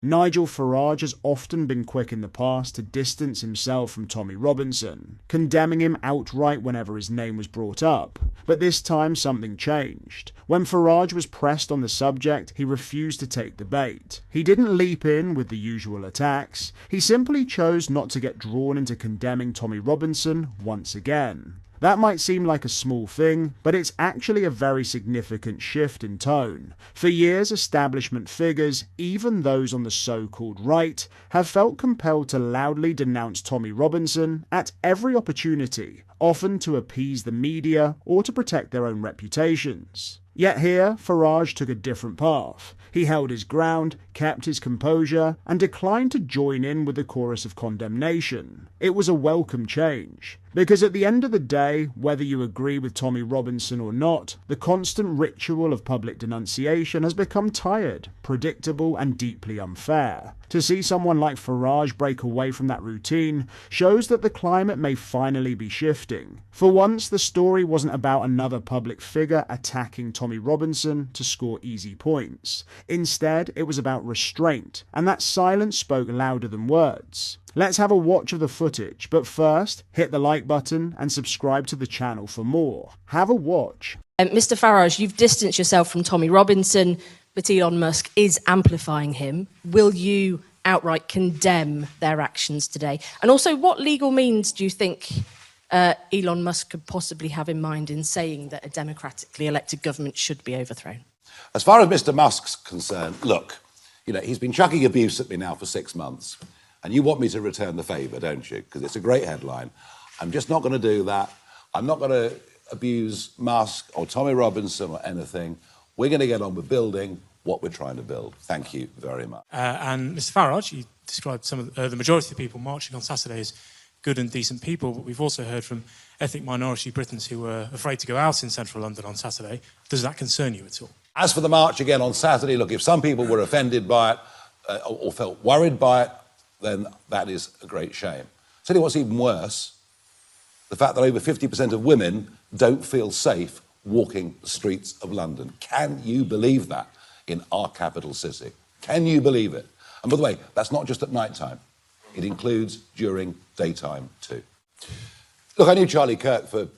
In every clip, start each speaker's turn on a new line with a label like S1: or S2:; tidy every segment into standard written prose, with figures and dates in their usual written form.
S1: Nigel Farage has often been quick in the past to distance himself from Tommy Robinson, condemning him outright whenever his name was brought up. But this time something changed. When Farage was pressed on the subject, he refused to take the bait. He didn't leap in with the usual attacks. He simply chose not to get drawn into condemning Tommy Robinson once again. That might seem like a small thing, but it's actually a very significant shift in tone. For years, establishment figures, even those on the so-called right, have felt compelled to loudly denounce Tommy Robinson at every opportunity, often to appease the media or to protect their own reputations. Yet here, Farage took a different path. He held his ground, kept his composure, and declined to join in with the chorus of condemnation. It was a welcome change. Because at the end of the day, whether you agree with Tommy Robinson or not, the constant ritual of public denunciation has become tired, predictable, and deeply unfair. To see someone like Farage break away from that routine shows that the climate may finally be shifting. For once, the story wasn't about another public figure attacking Tommy Robinson to score easy points. Instead, it was about restraint, and that silence spoke louder than words. Let's have a watch of the footage, but first, hit the like button and subscribe to the channel for more. Have a watch.
S2: Mr. Farage, you've distanced yourself from Tommy Robinson, but Elon Musk is amplifying him. Will you outright condemn their actions today? And also, what legal means do you think Elon Musk could possibly have in mind in saying that a democratically elected government should be overthrown?
S3: As far as Mr. Musk's concerned, look, he's been chucking abuse at me now for 6 months. And you want me to return the favour, don't you? Because it's a great headline. I'm just not going to do that. I'm not going to abuse Musk or Tommy Robinson or anything. We're going to get on with building what we're trying to build. Thank you very much.
S4: And Mr. Farage, you described some of the majority of the people marching on Saturday as good and decent people, but we've also heard from ethnic minority Britons who were afraid to go out in central London on Saturday. Does that concern you at all?
S3: As for the march again on Saturday, look, if some people were offended by it or felt worried by it, then that is a great shame. Tell you what's even worse, the fact that over 50% of women don't feel safe walking the streets of London. Can you believe that in our capital city? Can you believe it? And by the way, that's not just at night time. It includes during daytime too. Look, I knew Charlie Kirk for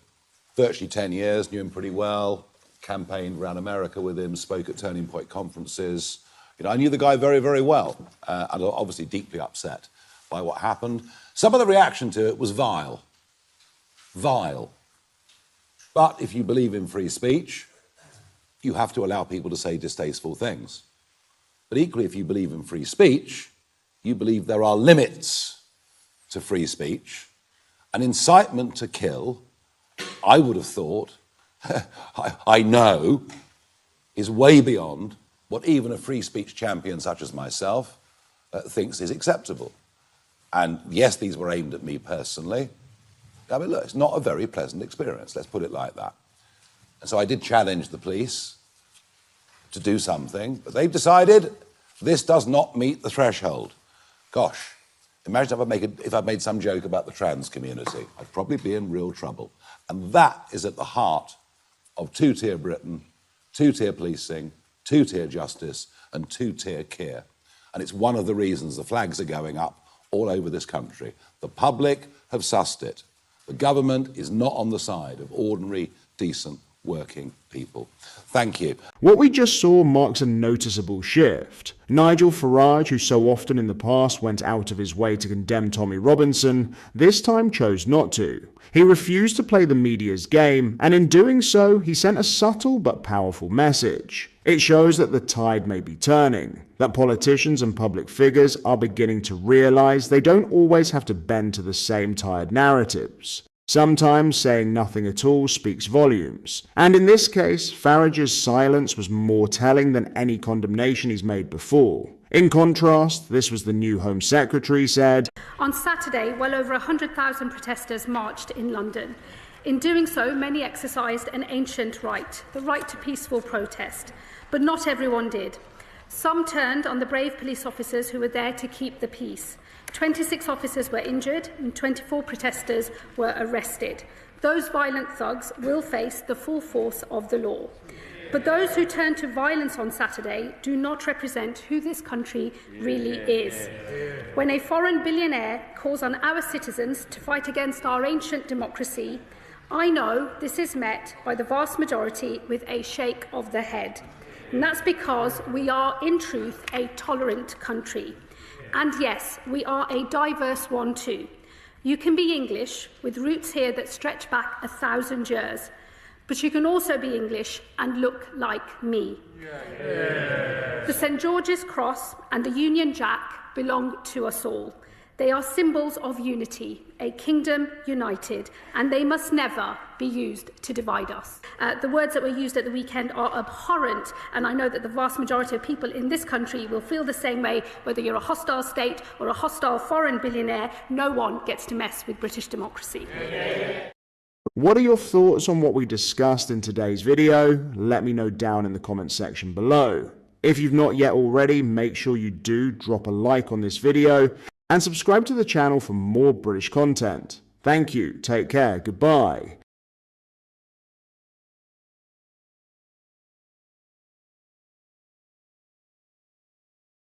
S3: virtually 10 years, knew him pretty well, campaigned around America with him, spoke at Turning Point conferences. I knew the guy very, very well, and obviously deeply upset by what happened. Some of the reaction to it was vile. Vile. But if you believe in free speech, you have to allow people to say distasteful things. But equally, if you believe in free speech, you believe there are limits to free speech. An incitement to kill, I would have thought, I know, is way beyond what even a free speech champion such as myself thinks is acceptable. And yes, these were aimed at me personally. I mean, look, it's not a very pleasant experience, let's put it like that. And so I did challenge the police to do something, but they've decided this does not meet the threshold. Gosh, imagine if I'd made some joke about the trans community. I'd probably be in real trouble. And that is at the heart of two-tier Britain, two-tier policing, two-tier justice and two-tier care. And it's one of the reasons the flags are going up all over this country. The public have sussed it. The government is not on the side of ordinary, decent, working people. Thank you.
S1: What we just saw marks a noticeable shift. Nigel Farage, who so often in the past went out of his way to condemn Tommy Robinson, this time chose not to. He refused to play the media's game, and in doing so, he sent a subtle but powerful message. It shows that the tide may be turning, that politicians and public figures are beginning to realize they don't always have to bend to the same tired narratives. Sometimes saying nothing at all speaks volumes, and in this case, Farage's silence was more telling than any condemnation he's made before. In contrast, this was the new Home Secretary said,
S5: "On Saturday, well over 100,000 protesters marched in London. In doing so, many exercised an ancient right, the right to peaceful protest. But not everyone did. Some turned on the brave police officers who were there to keep the peace. 26 officers were injured and 24 protesters were arrested. Those violent thugs will face the full force of the law. But those who turn to violence on Saturday do not represent who this country really is. When a foreign billionaire calls on our citizens to fight against our ancient democracy, I know this is met by the vast majority with a shake of the head. And that's because we are, in truth, a tolerant country. And yes, we are a diverse one too. You can be English with roots here that stretch back 1,000 years. But you can also be English and look like me. The St. George's Cross and the Union Jack belong to us all. They are symbols of unity, a kingdom united, and they must never be used to divide us. The words that were used at the weekend are abhorrent, and I know that the vast majority of people in this country will feel the same way, whether you're a hostile state or a hostile foreign billionaire. No one gets to mess with British democracy.
S1: What are your thoughts on what we discussed in today's video? Let me know down in the comments section below. If you've not yet already, make sure you do drop a like on this video and subscribe to the channel for more British content. Thank you, take care, goodbye.